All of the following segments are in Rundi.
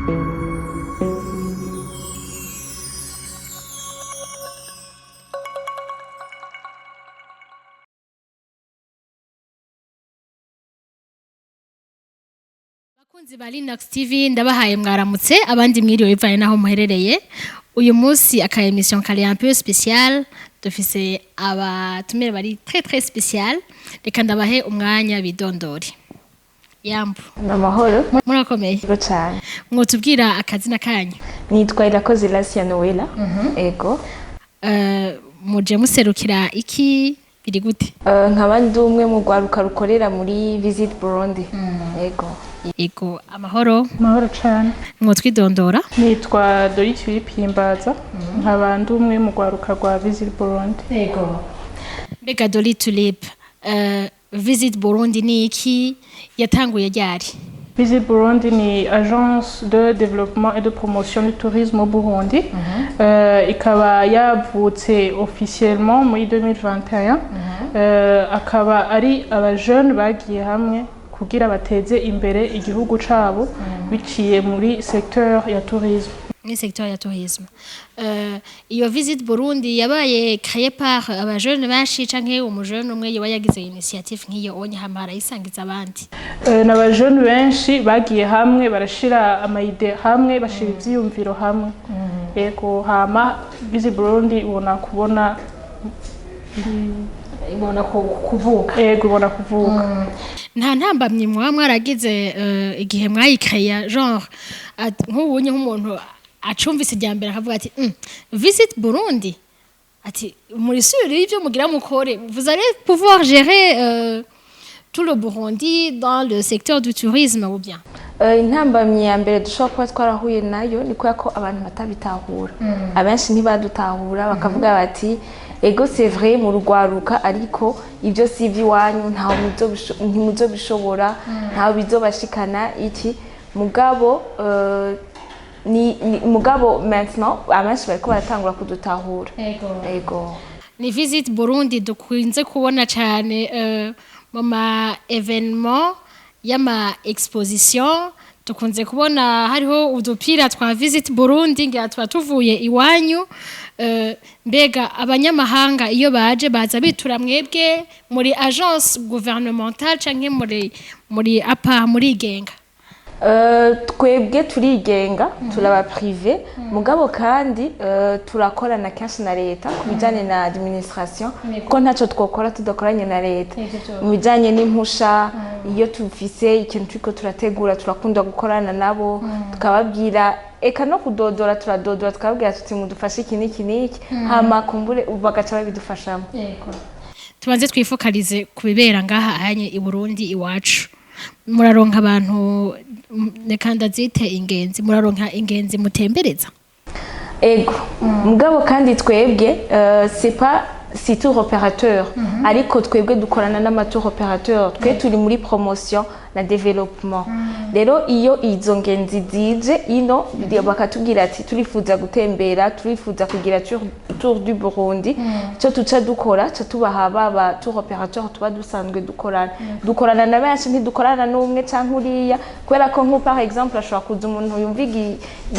Bakunzi ba Linux TV ndabahaye mwaramutse abandi mwiriwe bivanye naho muherereye. Uyu munsi aka emission kali un peu spécial dufise abatumire bari très spécial. Reka ndabahe umwanya bidondori. Yambu Namahoro murakomeye go cyane mwotubwira akazina kanyu. nitwa Irakoze Lasia Noela ego Muje muserukira iki biri gute? nkaba ndi umwe mu rwaruka rukorera muri Visit Burundi ego Ego amahoro Mahoro cyane mwotwidondora. nitwa Dori Philippe Himbaza nkaba ndi umwe mu rwaruka rwa Visit Burundi. Ego mbega Doli Tulip Visit Burundi ni iki yatanguye ryari? Visit Burundi ni agence de développement et de promotion du tourisme au Burundi. Ikaba yavutse officiellement muri 2021. Akaba ari abajeune bagiye hamwe kugira bateze imbere igihugu cabo biciye muri secteur ya tourisme. Ni secteur ya tourisme. Iyo Visit Burundi yabaye créée par abajeune benshi canke umujeune umwe yoba yagize initiative nk'iyo onye hamara isangiza abandi? N'abajeune benshi bagiye hamwe barashira amaide hamwe bashira ivyiyumviro hamwe. Ego hama Visit Burundi ubona kuvuka. Ego ubona kuvuka. Nta ntambamye mwaragize igihe mwayikaya genre nk'ubunye nk'umuntu acumvise ijyambere akavuga ati Visit Burundi ati muri suri ivyo mugira mukore vous allez pouvoir gérer tout le Burundi dans le secteur du tourisme ou bien? intambamye ya mbere dushobora kuba twarahuye nayo ni ko abantu batabitahura abenshi ntibadutahura bakavuga bati ego c'est vrai mu rwaruka ariko ibyo si iby'iwanyu ntaho ntimuzobishobora ntaho bizobashikana iki mugabo mugabo maintenant abenshi bariko baratangura kudutahura. Ego ni Visit Burundi dukunze kubona cyane mu ma événement y'ama exposition dukunze kubona hariho udupira twa Visit Burundi ngira twa tuvuye iwanyu. Mbega abanyamahanga iyo baje baza bitura mwebwe muri agence gouvernementale canke muri apa muri genga? twebwe turigenga turaba privé mugabo kandi turakorana kenshi na leta ku bijyanye na administration ko ntacyo twokora tudakoranye na leta mu bijyanye n'impusha iyo tufise ikintu turiko turategura turakunda gukorana nabo tukababwira eka no kudodora turadodora tukababwira tuti mudufashe iki n'iki n'iki hama kumbure bagaca babidufashamo. Tubanze twifokalize ku bibera ngaha hanye i Burundi iwacu. Muraronka abantu nekanda zite ingenzi muraronka ingenzi mutembereza? Ego mugabo kandi twebwe c'est pas si tour opérateur ariko twebwe dukorana n'amatour opérateur twe turi muri promotion na développement. Rero iyo izo ngenzi zije ino bakatubwira ati turifuza gutembera turifuza kugira tour du Burundi cyo tuca dukora cyo tubaha baba tour opérateur tuba dusanzwe dukorana na benshi ntidukorana n'umwe canke uriya kubera ko nko par exemple ashobora kuza umuntu yumvigi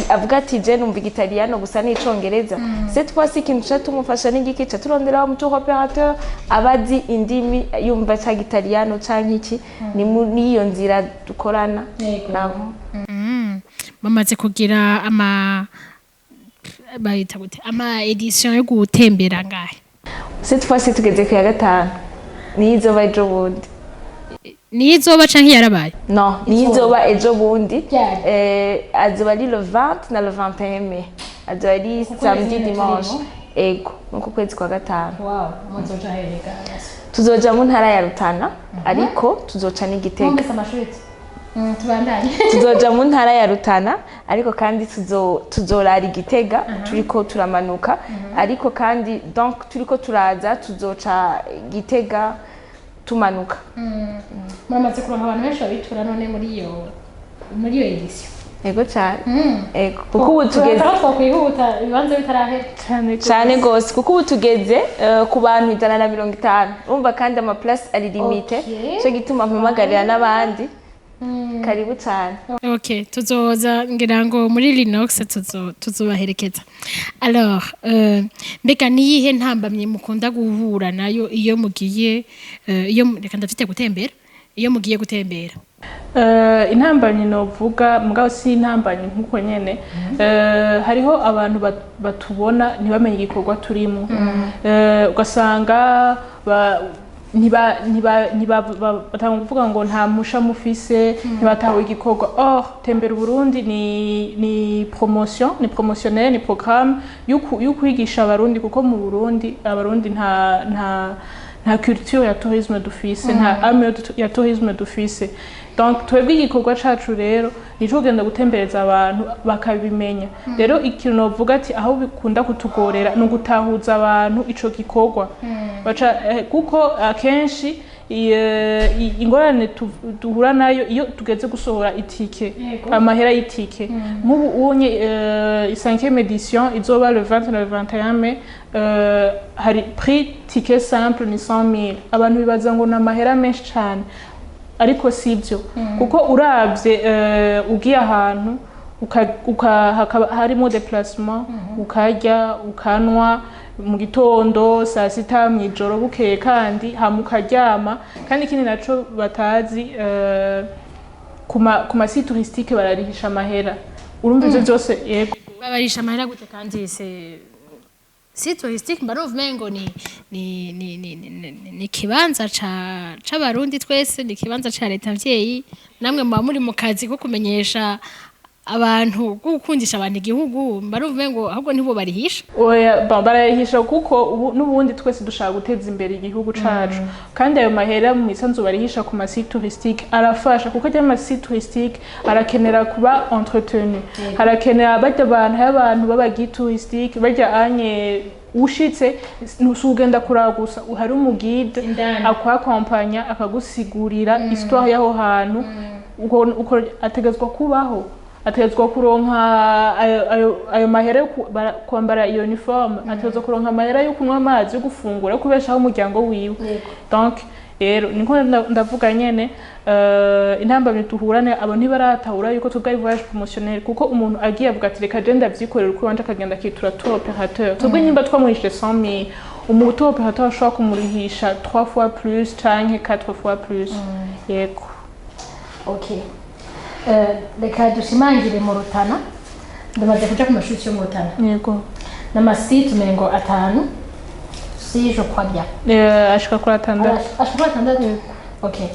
avuga ati je numva igitaliano gusa n'icongereza cette fois ci ikintu cyo tumufasha n'igiki cyo turondera mu tour opérateur abazi indimi yumva ca gitaliano canke iki ni iyo nzira dukorana nabo. Mamaze kugira ama edition yo gutembera ngahe? Cette fois ci tugeze ku ya gatanu nizoba ejo bundi. Nizoba canke yarabaye? Non nizoba ejo bundi azoba ari le 20 na le 21 mai azoba ari samedi dimanche. Ego nuko kwezi kwa gatanu. Wow muzoja herega tuzoja mu ntara ya Rutana ariko tuzoca n'Igitega. Tuzoja mu ntara ya Rutana ariko kandi tuzorara Igitega turiko turamanuka ariko kandi donc turiko turaza tuzoca Gitega tumanuka. Mamaze kuronka abantu benshi babitura none muri iyo edition? Ego cyane. Ego kuko ubu tugeze twakwihuta ibibanza bitarahera cyane gose kuko ubu tugeze ku bantu 150 urumva kandi ama place ari limite cyo gituma mpamagarira n'abandi karibu cyane. Okay, tuzoza ngira ngo muri Linux tuzobaherekeza. Alors, mbega niyihe ntambamye mukunda guhura nayo iyo mugiye reka ndafite gutembera iyo mugiye gutembera? Intambamye novuga mugabo si intambamye nkuko nyene hariho abantu batubona ntibamenye igikorwa turimo ugasanga batanga kuvuga ngo nta musha mufise ntibatawe igikorwa. Tembera Burundi ni promotion, ni promotionnel, ni programme y'ukwigisha abarundi kuko mu Burundi abarundi nta culture ya tourisme dufise, nta ame ya tourisme dufise. Donc twebwe igikorwa cacu rero nico kugenda gutembereza abantu bakabimenya. Rero ikintu novuga ati aho bikunda kutugorera no gutahuza abantu ico gikorwa. Kuko akenshi ingorane duhura nayo iyo tugeze gusohora itike, amahera y'itike. Nk'ubu unye 5e édition izoba le 20 na le 21 mai, hari prix ticket simple ni 100,000. Abantu bibaza ngo namahera menshi cyane. Ariko sivyo kuko uravye ugiye ahantu harimo déplacement ukarya ukanwa mu gitondo saa sita mw'ijoro bukeye kandi hamukaryama kandi ikindi naco batazi kuma site touristique bararihisha amahera urumva ivyo byose yego babarisha amahera gute kandi site touristique mbaruvu mengo ni kibanza c'abarundi twese ni kibanza ca leta mvyeyi namwe muba muri mu kazi ko kumenyesha abantu gukundisha abantu igihugu mbaruvu mengo ahubwo nibo barihisha. Oya barahisha kuko n'ubundi twese dushaka guteza imbere igihugu cacu kandi ayo mahera mu misanzu barihisha ku masite touristique arafasha kuko ajya masite touristique arakenera kuba entretenu harakenera bajya abantu babagi touristique bajya anye ushitse nusugenda kuragusa hari umugide akwakompanya akagusigurira histoire yaho hantu uko ategezwa kubaho ategezwa kuronka ayo mahera kwambara iyo uniforme ategezwa kuronka amahera yo kunywa amazi yo gufungura yo kubeshaho umuryango wiwe. Donc rero niko ndavuga nyene intambamye tuhurane abo ntibaratahura yuko tubwa voyage promotionnel kuko umuntu agiye avuga ati reka je ndavyikorera uko wanje akagenda akitura tour opérateur tubwe nyimba twamuhishe 100,000 umuto opérateur ashobora kumurihisha 3 fois plus canke 4 fois plus. Yego. Okay. Reka dushimangire mu Rutana ndamaze kuja ku mashuri yo mu Rutana. Yego. N'amasite mengo 5 si je crois bien. Ashika kuri 6. Ashika kuri 6. Okay.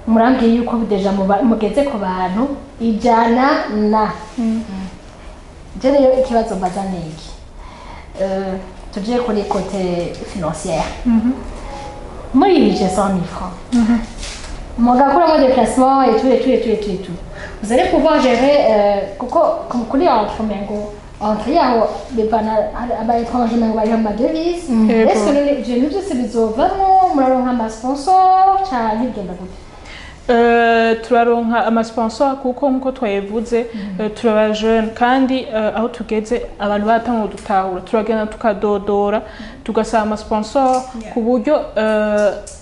Murambwiye yuko deja mugeze ku bantu ijana na je rero ikibazo mbaza niki tuje kuri côté financière muri budget 100,000 francs mugakora mo déplacement et tout vous allez pouvoir gérer kuko kuri entre mengo entre yaho bepana aba étranger mengo bari mu devise est-ce que je ne sais bizovamo muraronka ama sponsor cha higenda gute? Turaronka amasponsor kuko nkuko twayevuze turaba jeune kandi aho tugeze abantu batango dutahura turagenda tukadodora tugasaba amasponsor ku buryo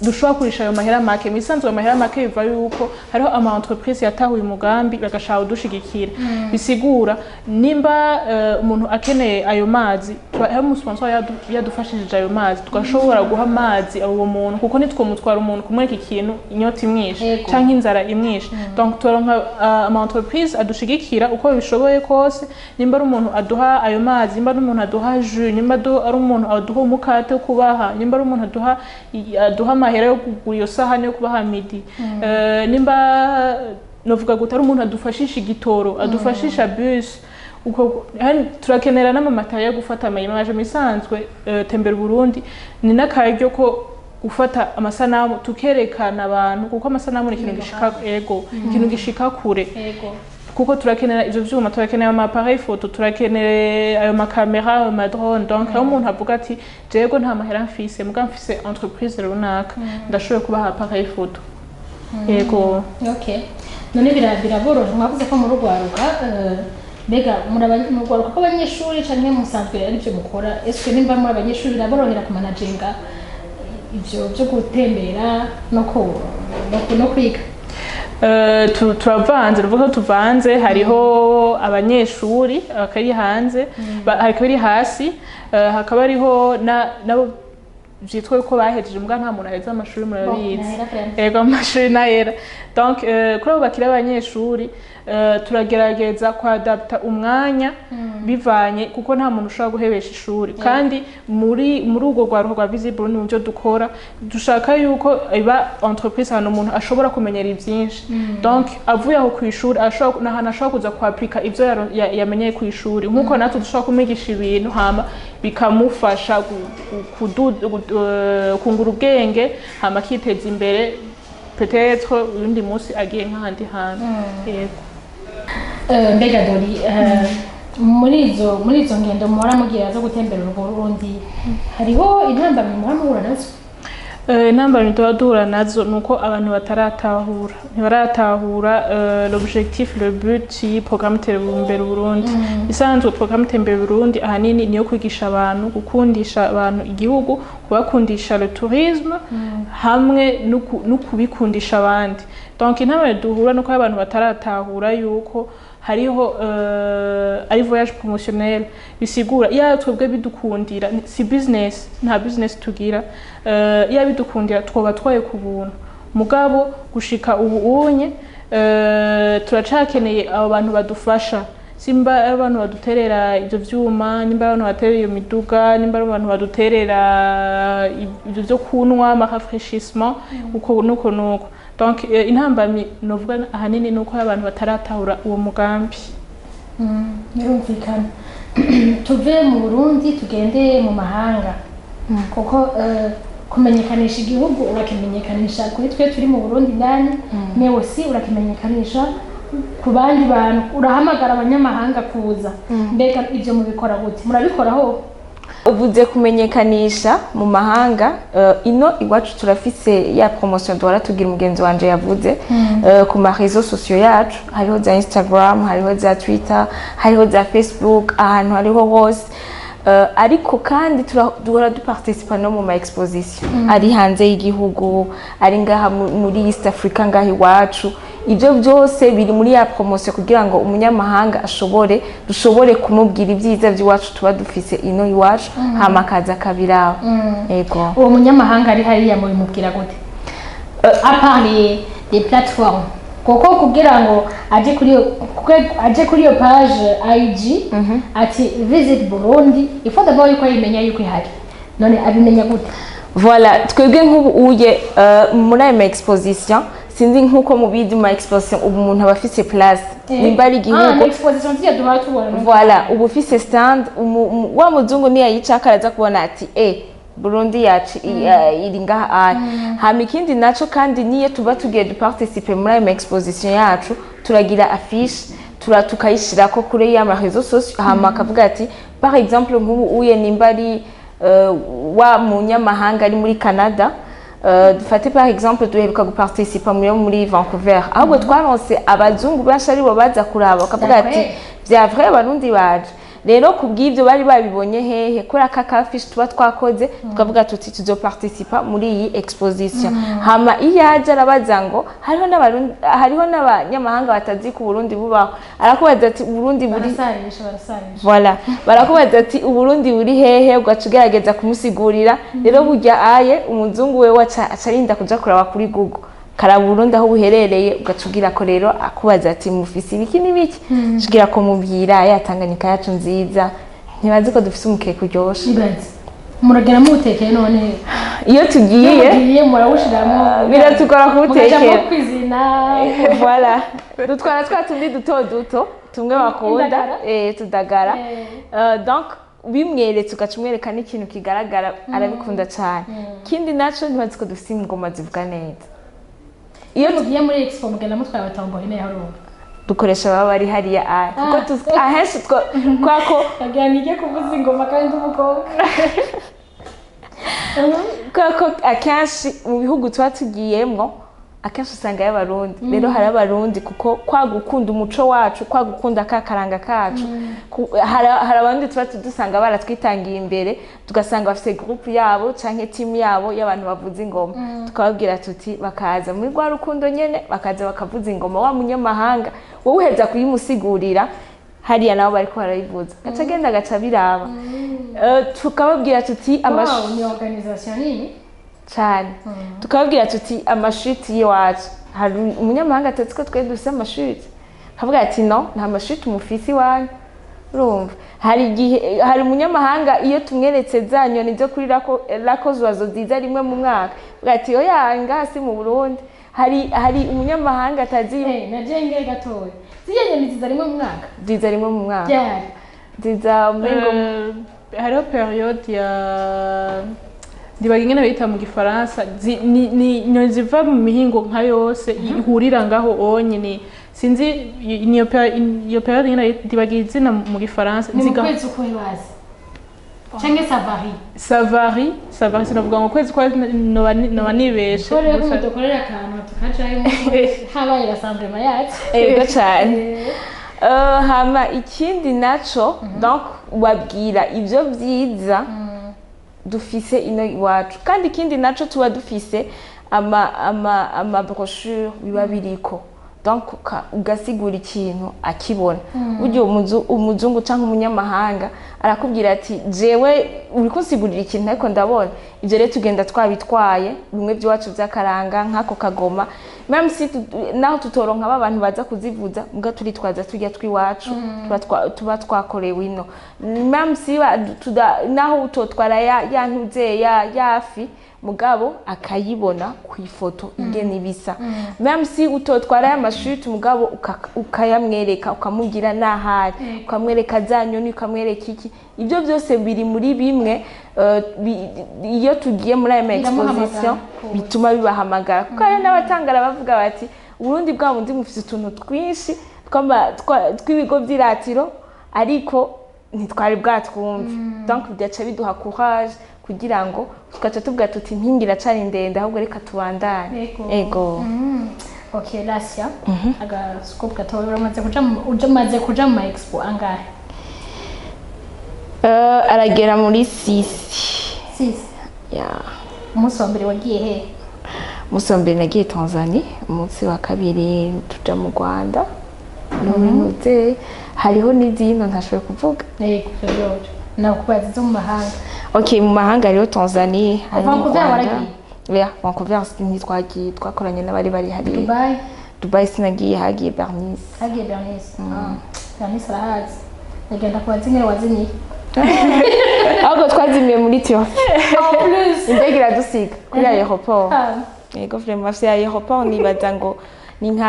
dushobora kurisha ayo mahera make misanzwe amahera make biva yuko hariho ama entreprise yatahuye umugambi bagashaka udushigikira bisigura nimba umuntu akeneye ayo mazi hari umusponsor yadufashije ayo mazi tugashobora guha amazi abo muntu kuko nitwo mutwara umuntu kumwereka ikintu inyota imwishe canke inzara imwishe. Donc turonka ama entreprise adushigikira uko bishoboye kose nimba ari umuntu aduha ayo mazi nimba ari umuntu aduha jus nimba ari umuntu aduha umukate wo kubaha nimba ari umuntu aduha amahera yo kugura iyo sahani yo kubaha midi nimba novuga gutari umuntu adufashisha igitoro adufashisha bus uko turakenera n'amamata yo gufata amayimaje misanzwe tembera Burundi ni nakaryo ko gufata amasanamu tukerekana abantu kuko amasanamu ni ikintu gishika ikintu gishika kure kuko turakenera ivyo vyuma turakenera ama appareil photo turakenera ayo makamera ama drone. Donc aho umuntu avuga ati jego nta mahera mfise muga mfise entreprise runaka ndashoboye kubaha appareil photo. Yego. Okay. None biraboroha mwavuze ko mu rugwaruka mbega muragwaruka ko abanyeshuri canke musanzwe ari byo mukora est-ce que nimba muri abanyeshuri biraborohera ku managinga ivyo byo gutembera no kwiga? turavanze ruvuga ko tuvanze hariho abanyeshuri bakari hanze hakaba hasi hakaba hariho nabo vyitwa ko bahejeje mbwa nta muntu aheza amashuri murabizi yego amashuri nayera donc kuri abo bakira abanyeshuri turagerageza kwadapta umwanya bivanye kuko nta muntu ushobora guhebesha ishuri kandi muri urwo rwaruho rwa Visible ni uburyo dukora dushaka yuko iba entreprise hano umuntu ashobora kumenyera ivyinshi donc avuye aho ku ishuri ashobora kuza kwapika ivyo yamenyeye ku ishuri nkuko natwe dushobora kumigisha ibintu hama bikamufasha kungura ubwenge hama kiteza imbere peut-être undi munsi agiye nk'ahandi hantu yego mbega Dori muri izo ngendo muhora mugira zo gutembera Burundi hariho intambamyi muhora muhura nazo intambamyi tuba duhura nazo nuko abantu ntibaratahura l'objectif le but yi programme Tembera Burundi isanzwe programme Tembera Burundi ahanini niyo kwigisha abantu gukundisha abantu igihugu kubakundisha le tourisme hamwe no kubikundisha abandi donc intambamyi duhura nuko abantu bataratahura yuko hariho ari voyage promotionnel bisigura iya twebwe bidukundira si business nta business tugira iya bidukundira twoba twaye ku buntu mugabo gushika ubu unye turacakeneye abo bantu badufasha simba abantu baduterera ivyo vyuma nimba abantu baterera iyo miduga nimba abantu baduterera ivyo byo kunwa ama rafraîchissement uko nuko donc intambamyi novuga ahanini nuko abantu bataratahura uwo mugambi birumvikana tuve mu Burundi tugende mu mahanga kuko kumenyekanisha igihugu urakimenyekanisha kuri twe turi mu Burundi ndani mewe si urakimenyekanisha ku bandi bantu urahamagara abanyamahanga kuza mbega ivyo mubikora gute murabikoraho uvuze kumenyekanisha mu mahanga ino iwacu turafise ya promotion duhora tugira umugenzi wanje yavuze ku ma réseaux sociaux yacu hariho za Instagram hariho za Twitter hariho za Facebook ahantu hariho hose ariko kandi duhora duparticipa no mu ma exposition ari hanze y'igihugu ari ngaha muri East Africa ngaha iwacu ibyo byose biri muri ya promotion kugira ngo umunyamahanga dushobore kumubwira ibyiza by'iwacu tuba dufise ino iwacu hama kaza kabiraho yego uwo munyamahanga ari hariya mu bimubwira gute à part les plateformes koko kugira ngo aje kuri iyo page IG ati Visit Burundi il faut d'abord yuko yimenya yuko ihari none abimenya gute voilà twebwe nk'ubu uye muri ayo exposition sinzi nkuko mubizi mu exposition ubu umuntu aba afise place nimba ari igihugu exposition ziya duhora tubona voilà ubu ufise stand wa muzungu ni yayica akaraza kubona ati Burundi yacu iri ngaha hama ikindi naco kandi niye tuba tugiye duparticiper muri ayo exposition yacu turagira affiche tukayishirako kuri ya réseaux sociaux hama akavuga ati par exemple nk'ubu uye nimba ari wa munyamahanga ari muri Canada dufate par exemple duheruka guparticipa muri Vancouver ahubwo twaronse abazungu benshi ari bo baza kuraba bakavuga ati vya vrai abarundi baje rero kubw'ivyo bari babibonye hehe kuri aka kafish tuba twakoze tukavuga tuti tuzoparticipa muri iyi exposition hama iyaje arabaza ngo hariho n'abanyamahanga batazi ku Burundi bubaho arakubaza ati Burundi buri barasarisha voilà barakubaza ati Burundi buri hehe ugacugerageza kumusigurira rero burya aye umuzungu we acarinda kuja kuraba kuri Google kara Burundi aho buherereye ugacugira ko rero akubaza ati mufisi ibiki nibiki cugira ko mubwira yatanganyika yacu nziza ntibazi ko dufise umukeke uryoshe muragera mu utekeye none iyo tugiye murawushiramo biratugora kutekera kwizina voilà dutwara twatundi duto tumwe bakunda tudagara donc bimweretse ugacumwereka n'ikintu kigaragara arabikunda cyane kindi naco ntibazi ko dufise ingoma zivuga neza iyo mugiye muri expo mugenda mutwaye abatambo ine harumva dukoresha baba bari hariya kuko ahenshi kwako aganije kuvuza ingoma kandi umukobwa kwako akenshi mu bihugu tuba tugiyemwo akenshi usanga y'abarundi rero hari abarundi kuko kwa gukunda umuco wacu kwa gukunda kakaranga kacu hari abandi tuba dusanga baratwitangiye imbere tugasanga bafite groupe yabo canke team yabo y'abantu bavuza ingoma tukababwira tuti bakaza muri rwa rukundo nyene bakaza bakavuza ingoma wa munyamahanga wowe uheza kuyimusigurira hariya nabo bariko barayivuza gaca genda gaca biraba tukababwira tuti ni organisation nini cyane tukababwira tuti amashiti y'iwacu hari umunyamahanga atetse ko twe dufite amashiti akavuga ati no nta mashiti umufisi iwanyu urumva hari umunyamahanga iyo tumweretse za nyoni zo kuri rako zuwazo ziza rimwe mu mwaka avuga ati oya ngaha si mu Burundi hari umunyamahanga atazi naje ngere gatoya ziya nyoni ziza rimwe mu mwaka ziza rimwe mu mwaka ziza mwengo hariho periode ya ndibaga ingene bayita mu gifaransa ni ziva mu mihingo nka yose ihurira ngaho onyene sinzi iyo periode ingene ndibaga izina mu gifaransa ni mu kwezi ukwibaza canke savari sinavuga ngo kwezi kwa noba nibeshe kore ko dukorera akantu tukacayo habaye rassemblement yacu ego cyane hama ikindi naco donc wabwira ivyo vyiza dufise ino iwacu kandi ikindi naco tuba dufise ama brochure biba biriko donc ugasigura ikintu akibona buryo umuzungu canke umunyamahanga arakubwira ati jewe uri kunsigurira ikintu ariko ndabona ivyo rero tugenda twabitwaye bimwe by'iwacu by'akaranga nk'ako kagoma même si naho tutoronka abantu baza kuzivuza muga turi twaza tujya twiwacu tuba twakorewe ino même si naho utotwara yantuze yafi mugabo akayibona ku ifoto ingene ibisa même si utotwara y'amashiti mugabo ukayamwereka ukamugira nahari ukamwereka za nyoni ukamwereka iki ibyo byose biri muri bimwe iyo tugiye muri aya exposition bituma bibahamagara kuko hari n'abatangara bavuga bati Burundi bwa bundi mufite utuntu twinshi tw'ibigo by'iratiro ariko ntitwari bwatwumve donc byaca biduha courage kugira ngo tukaca tuvuga tuti impingira cari ndende ahubwo reka tubandane ego okay Lasia aga scope gatoya uramaze kuja mu expo angahe aragera muri 6 ya umunsi wa mbere wagiye he umunsi wa mbere nagiye Tanzania umunsi wa kabiri tuja mu Rwanda n'umunsi hariho n'izindi ntashoboye kuvuga yego nakubaza zo mu mahanga okay mu mahanga hariho Tanzania Vancouver waragiye Vancouver ntitwagiye twakoranye n'abari bari hari Dubai sinagiye hagiye Bernice Bernice arahazi agenda kubaza ingene waziniye ahubwo twazimiye muri Turquie indege iradusiga kuri aeroport yego vraiment afite aeroport nibaza ngo ni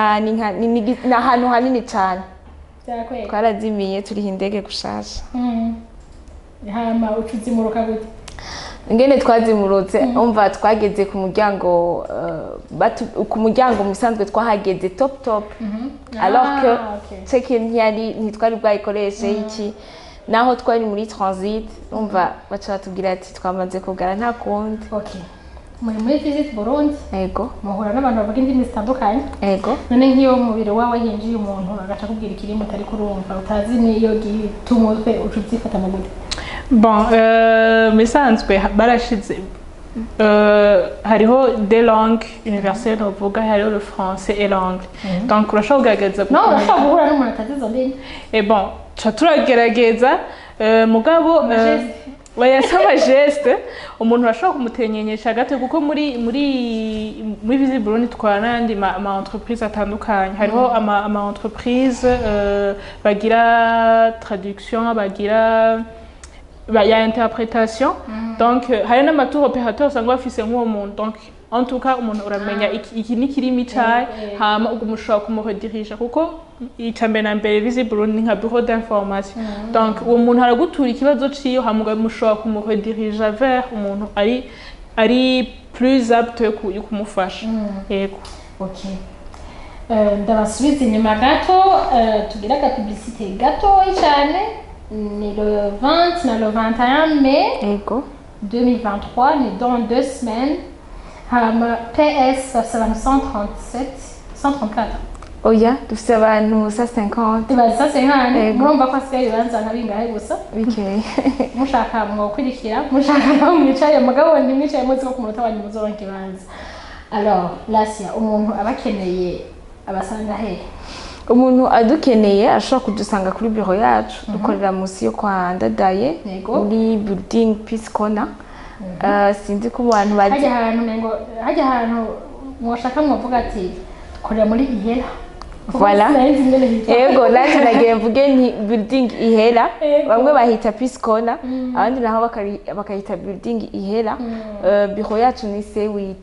ahantu hanini cyane twarazimiye turiho indege gushasha hama ucuzimuruka gute ngene twazimurutse umva twageze ku muryango ku muryango musanzwe twahageze top alors que check-in ntitwari bwayikoreshe iki naho twari muri transit umva baca batubwira ati twamaze kugara nta kundi muri Visit Burundi ego muhura n'abantu bavuga indimi zitandukanye ego none nk'iyo mubiri wawe hinjiye umuntu agaca kubwira ikirimo utari kurumva utazi niyo gitumutwe ucubyifata mu gute bon misanzwe barashize hariho des langues universelles uvuga hariho le français et l'anglais donc urashobora kugerageza no urashobora guhura n'umuntu atazi izo ndimi et bon turagerageza mugabo bayasaba geste umuntu ashobora kumutenyenyesha gato kuko muri Visit Burundi twarana n'andi ma entreprise atandukanye hariho ama entreprise bagira traduction bagira ya interprétation donc hari n'amatour opérateur usanga bafise nk'uwo muntu donc en tout cas umuntu uramenya iki ni kirimi cyayi hama umushobora kumuredirija kuko icambere na mbere Visit Burundi nka bureau d'information donc uwo muntu aragutura ikibazo ciyo hama mushobora kumuredirija vers umuntu ari plus apte yo kumufasha yego okay ndabasubiza inyuma gato tugira ka publicité gato cyane ni le 20 na le 21 mai 2023 ni dans 2 semaines hama PS bafise abantu 137 134 oya dufise abantu 150 ibaza 50 murumva ko asigaye ibibanza nka bingahe gusa bikeye mushaka mwokwirikira mushaka naho mwicaye mugabo ntimwicaye muzi ko ku munota wanyu muzoronka ikibanza. Alors Lasia umuntu abakeneye abasanga hehe? umuntu adukeneye ashobora kudusanga kuri bureau yacu dukorera munsi yo kwa Ndadaye muri building Peace Corner. Sinzi ko abantu bazi hajya ahantu mwashaka mwavuga ati dukorera muri Ihera. Voilà. Ego nanjye nagiye mvuge ni building Ihera bamwe bahita Peace Corner abandi naho bakahita building Ihera. Bureau yacu ni C8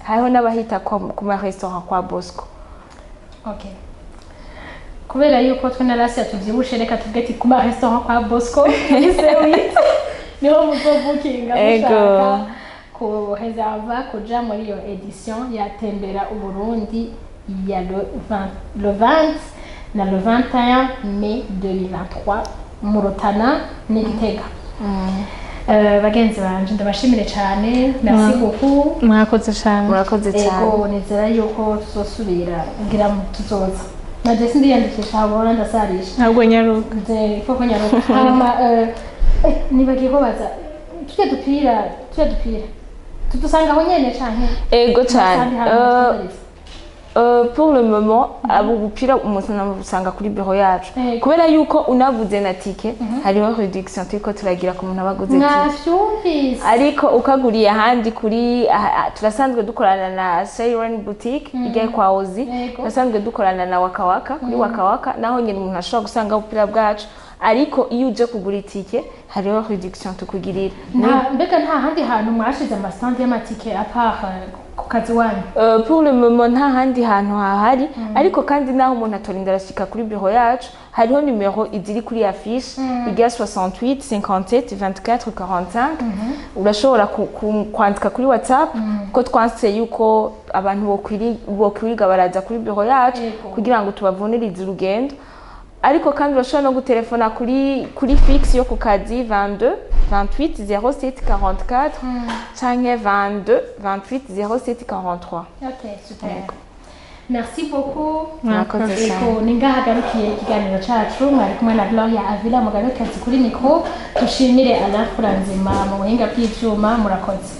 hariho n'abahita ku ma restaurant kwa Bosco. Okay. Kubera yuko twe na Lasia tuvyibushe reka tugeti ku ma restaurant kwa Bosco C8 niho muzobukinga mushaka ku reserva kuja muri iyo edition ya Tembera Uburundi ya le 20 na le 21 mai 2023 mu Rutana n'Igitega. Bagenzi banje ndabashimire cyane, merci beaucoup. Murakoze cyane. Ego nizera yuko tuzosubira ngira tuzoza. Naje sindiyandikisha abona ndasarisha. Ntabwo nyaruka. Koko nyaruka. Hama nibagiye kubaza tujye dupira tudusanga aho nyene canke ego cyane. Pour le moment abo gupira umusana musanga kuri bureau yacu kubera yuko unavuze na tike hariho reduction tiko turagira ku muntu abaguze tike ariko ukaguriye handi kuri turasanzwe dukorana na Siren Boutique ijya kwa Ozi turasanzwe dukorana na Wakawaka kuri Wakawaka naho nyine umuntu ashobora gusanga ubupira bwacu ariko iyo uje kugura itike hariho reduction tukugirira. Mbega nta handi hantu mwashize amastand y'amatike apart ku kazi wanyu? Pour le moment nta handi hantu hahari ariko kandi naho umuntu atorinda arashika kuri bureau yacu hariho numero iziri kuri affiche iga 68 57 24 45 urashobora kwandika kuri WhatsApp ko twanse yuko abantu bokwiriga baraza kuri bureau yacu kugira ngo tubavunirize urugendo ariko kandi urashobora no gutelefona kuri fixe yo ku kazi 22 28 07 44 canke 22 28 07 43. Okay, super. Merci beaucoup. Murakoze cyane. Ningahagarukiye ikiganiro cacu mwari kumwe na Gloria Avila mugabekazi kuri mikro tushimire Alain Furanzima mu buhinga bw'ivyuma murakoze.